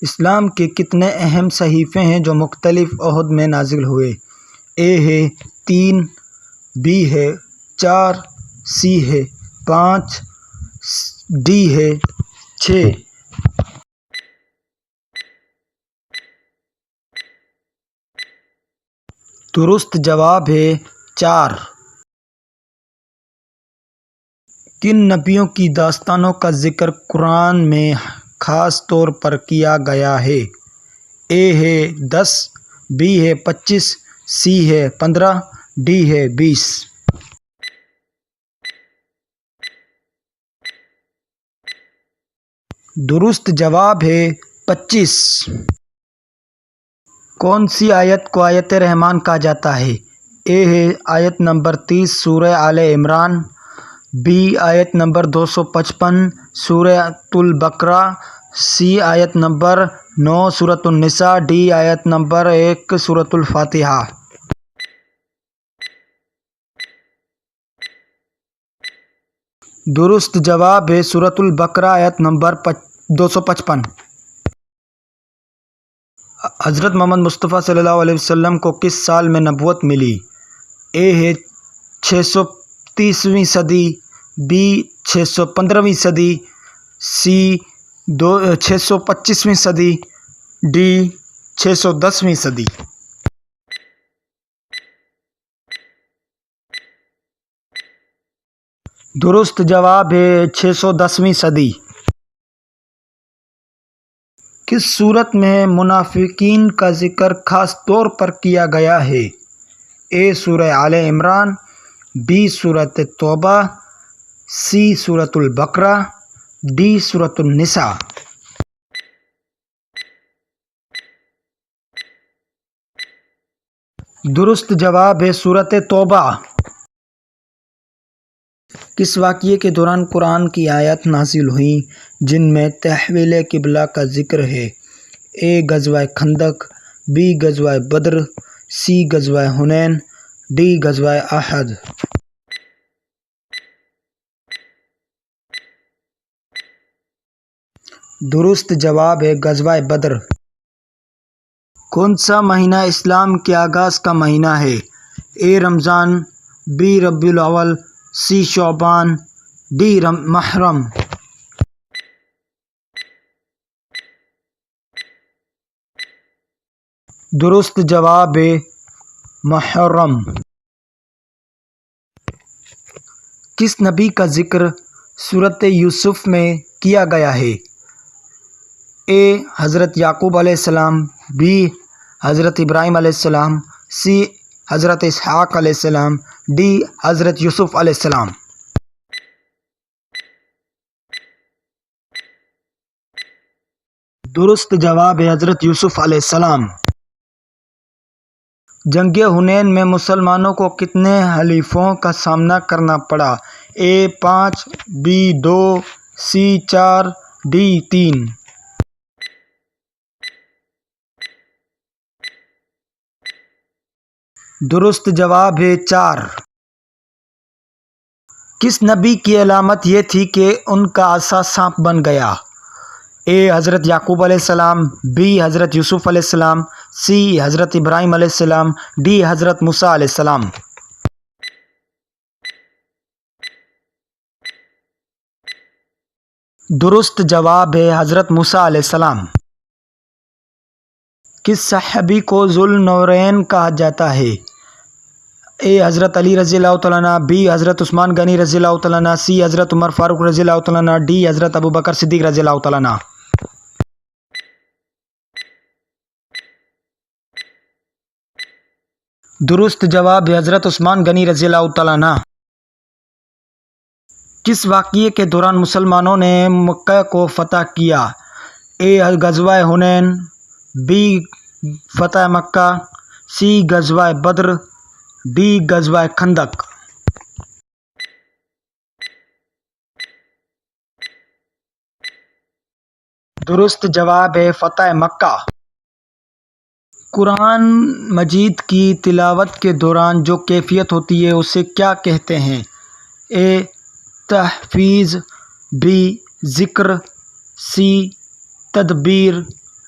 اسلام کے کتنے اہم صحیفے ہیں جو مختلف عہد میں نازل ہوئے؟ اے ہے 3، بی ہے 4، سی ہے 5، ڈی ہے 6۔ درست جواب ہے 4۔ کن نبیوں کی داستانوں کا ذکر قرآن میں خاص طور پر کیا گیا ہے؟ اے ہے 10، بی ہے 25، سی ہے 15، ڈی ہے 20۔ درست جواب ہے 25۔ کون سی آیت کو آیت رحمان کہا جاتا ہے؟ اے ہے آیت نمبر 30 سورہ آل عمران، بی آیت نمبر 255 سورہ البقرہ، سی آیت نمبر 9 سورۃ النساء، ڈی آیت نمبر 1 سورۃ الفاتحہ۔ درست جواب ہے سورۃ البقرہ آیت نمبر 255۔ حضرت محمد مصطفیٰ صلی اللہ علیہ وسلم کو کس سال میں نبوت ملی؟ اے ہے 630ویں صدی، بی 615ویں صدی، سی 625ویں صدی، ڈی 610ویں صدی۔ درست جواب ہے 610ویں صدی۔ کس صورت میں منافقین کا ذکر خاص طور پر کیا گیا ہے؟ اے سورہ آل عمران، بی سورۃ توبہ، سی سورۃ البقرہ، ڈی سورۃ النساء۔ درست جواب ہے سورۃ توبہ۔ کس واقعے کے دوران قرآن کی آیات نازل ہوئیں جن میں تحویل قبلہ کا ذکر ہے؟ اے غزوہ خندق، بی غزوہ بدر، سی غزوہ حنین، ڈی غزوہ احد۔ درست جواب ہے غزوہ بدر۔ کون سا مہینہ اسلام کے آغاز کا مہینہ ہے؟ اے رمضان، بی ربیع الاول، سی شعبان، ڈی محرم۔ درست جواب ہے محرم۔ کس نبی کا ذکر سورۃ یوسف میں کیا گیا ہے؟ اے حضرت یعقوب علیہ السلام، بی حضرت ابراہیم علیہ السلام، سی حضرت اسحاق علیہ السلام، ڈی حضرت یوسف علیہ السلام۔ درست جواب ہے حضرت یوسف علیہ السلام۔ جنگ حنین میں مسلمانوں کو کتنے حلیفوں کا سامنا کرنا پڑا؟ اے 5، بی 2، سی 4، ڈی 3۔ درست جواب ہے 4۔ کس نبی کی علامت یہ تھی کہ ان کا عصا سانپ بن گیا؟ اے حضرت یعقوب علیہ السلام، بی حضرت یوسف علیہ السلام، سی حضرت ابراہیم علیہ السلام، ڈی حضرت موسیٰ علیہ السلام۔ درست جواب ہے حضرت موسیٰ علیہ السلام۔ کس صحابی کو ذو النورین کہا جاتا ہے؟ اے حضرت علی رضی اللہ تعالیٰ عنہ، بی حضرت عثمان غنی رضی اللہ تعالیٰ عنہ، سی حضرت عمر فاروق رضی اللہ تعالیٰ عنہ، ڈی حضرت ابوبکر صدیق رضی اللہ تعالیٰ عنہ۔ درست جواب ہے حضرت عثمان غنی رضی اللہ تعالیٰ عنہ۔ کس واقعے کے دوران مسلمانوں نے مکہ کو فتح کیا؟ اے غزوہ حنین، بی فتح مکہ، سی غزوہ بدر، ڈی غزوہ خندق۔ درست جواب ہے فتح مکہ۔ قرآن مجید کی تلاوت کے دوران جو کیفیت ہوتی ہے اسے کیا کہتے ہیں؟ اے تحفیظ، بی ذکر، سی تدبیر،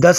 10